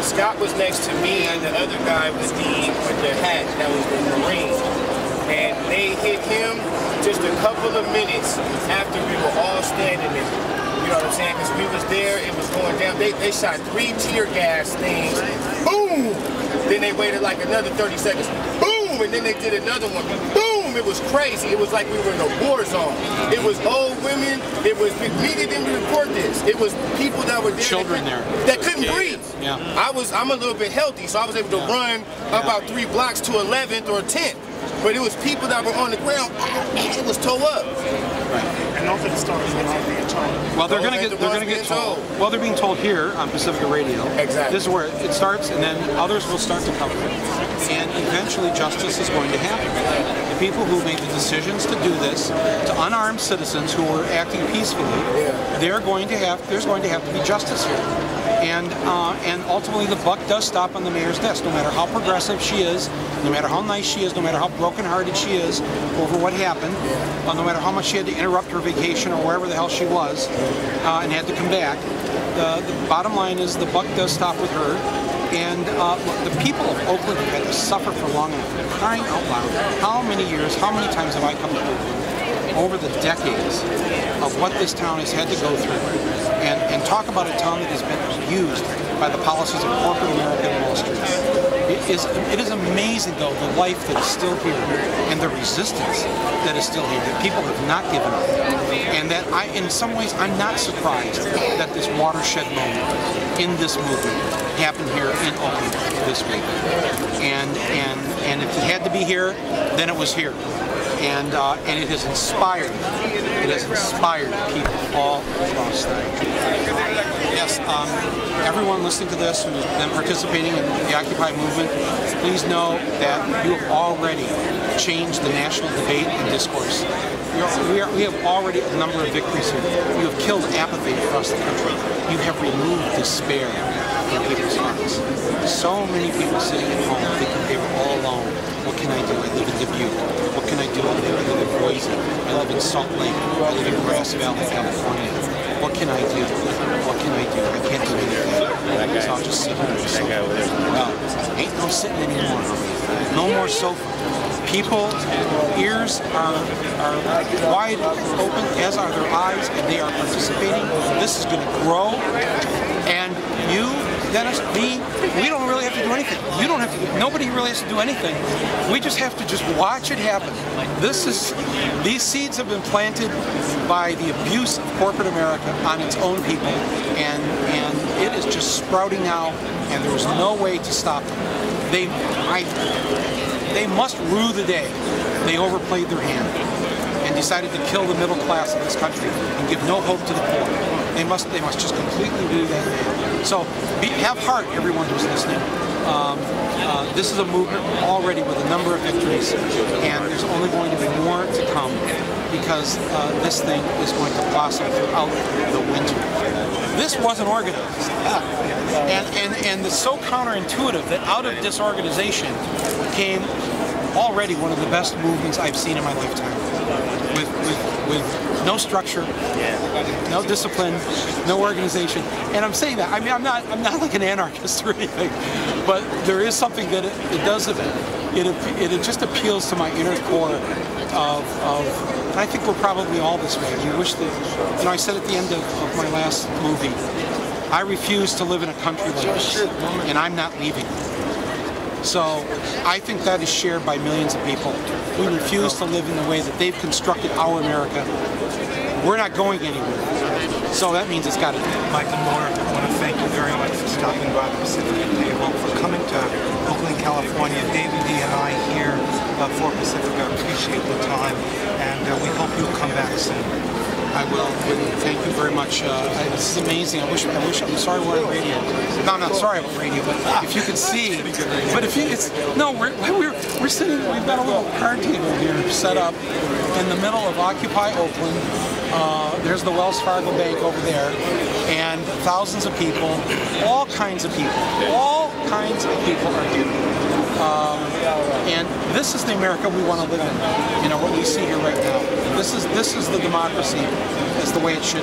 Scott was next to me and the other guy with the hat that was the Marine. And they hit him just a couple of minutes after we were all standing there. You know what I'm saying? Because we was there, it was going down. They shot 3 tear gas things. Boom! Then they waited like another 30 seconds. Boom! And then they did another one. Boom! It was crazy. It was like we were in a war zone. It was old women. It was, we didn't report this. It was people that were there. Children that couldn't breathe. Yeah. I'm a little bit healthy, so I was able to run about 3 blocks to 11th or 10th. But it was people that were on the ground. It was toe up. Right. And also the stories that are being told. Well, they're going to get told. Well, they're being told here on Pacifica Radio. Exactly. This is where it starts, and then others will start to cover it. And eventually, justice is going to happen. The people who made the decisions to do this to unarmed citizens who were acting peacefully, there's going to have to be justice here. And ultimately, the buck does stop on the mayor's desk. No matter how progressive she is, no matter how nice she is, no matter how brokenhearted she is over what happened, no matter how much she had to interrupt her vacation or wherever the hell she was, and had to come back, the bottom line is the buck does stop with her. And the people of Oakland have had to suffer for long enough. Crying out loud. How many years, how many times have I come to Oakland over the decades of what this town has had to go through? And talk about a town that has been abused by the policies of corporate America and Wall Street. It is amazing, though, the life that is still here and the resistance that is still here, that people have not given up. And that in some ways, I'm not surprised that this watershed moment in this movement happened here in Oakland this week. And if it had to be here, then it was here. And it has inspired. It has inspired people all across the country. Yes, everyone listening to this who's been participating in the Occupy movement, please know that you have already changed the national debate and discourse. We have already a number of victories here. You have killed apathy across the country. You have removed despair from people's hearts. So many people sitting at home thinking they were all alone. What can I do? I live in Dubuque. What can I do? I live in Boise. I live in Salt Lake. I live in Grass Valley, California. What can I do? What can I do? I can't do anything. So I'll just sit here and sofa. Well, ain't no sitting anymore. No more sofa. People's ears are wide open, as are their eyes, and they are participating. This is going to grow. And you, Dennis, me, we don't really have to do anything. You don't have to. Nobody really has to do anything. We just have to just watch it happen. These seeds have been planted by the abuse of corporate America on its own people, and it is just sprouting now. And there is no way to stop them. They must rue the day they overplayed their hand and decided to kill the middle class of this country and give no hope to the poor. They must just completely do that. So have heart, everyone who's listening. This is a movement already with a number of victories, and there's only going to be more to come because this thing is going to blossom throughout the winter. This wasn't organized. And it's so counterintuitive that out of disorganization came already one of the best movements I've seen in my lifetime. With no structure, no discipline, no organization. And I'm saying that, I mean, I'm not like an anarchist or anything, but there is something that it does of it. It just appeals to my inner core of I think we're probably all this way. We wish that, you know, I said at the end of my last movie, I refuse to live in a country like this, and I'm not leaving. So I think that is shared by millions of people. We refuse to live in the way that they've constructed our America. We're not going anywhere. So that means it's got to be. Michael Moore, I want to thank you very much for stopping by the Pacifica table, for coming to Oakland, California. Davey D and I here for Pacifica appreciate the time, and we hope you'll come back soon. I will. Thank you very much. This is amazing. I'm sorry we're on radio. No, I'm not sorry I'm on radio, but if you could see. But if you, we're sitting. We've got a little card table here set up in the middle of Occupy Oakland. There's the Wells Fargo Bank over there, and thousands of people, all kinds of people are here. And this is the America we want to live in. You know what we see here right now. This is the democracy, as the way it should be.